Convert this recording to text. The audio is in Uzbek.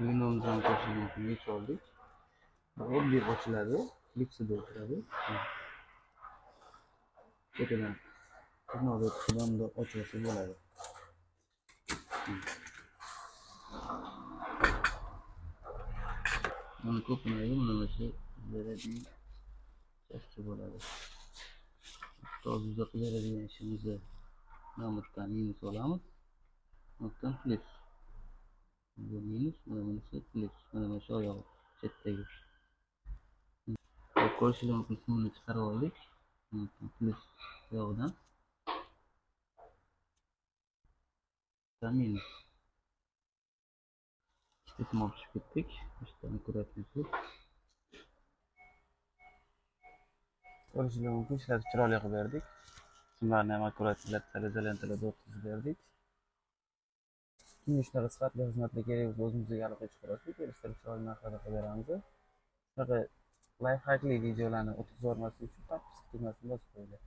Limondan qo'shilgan pulga oldik. Oddiy ochiladi, klipsida o'tiradi. Ketidan tirnoqda tushgan ochilsa bo'ladi. Buni ko'pinagi mana shu beradigan chashcha bo'ladi. Hozir uzoq beradigan ishimizni namatdan minus olamiz. Namatdan plus. Bu minus, mana bunisi plus. Mana shu oyog'i chetdagi. Ko'rishlar qismini chiqarib oldik. Plus yog'idan. Minus. Qism olib ketdik. İşte ko'ryapsizlar. Ko'rishlar mumkin, ishlatib chiroyli qilib berdik. Qismlarni ham akkuratlarga izolantirib o'tkazib berdik. Kim shunaqa sifatli xizmatlar kerak bo'lsa o'zimizga aloqa qilib kelishtirib chiroyli narxlarda qilib beramiz. Shunaqa layfhakli videolarni o'tkazib yubormaslik uchun podpiska tugmasini bosib qo'yinglar.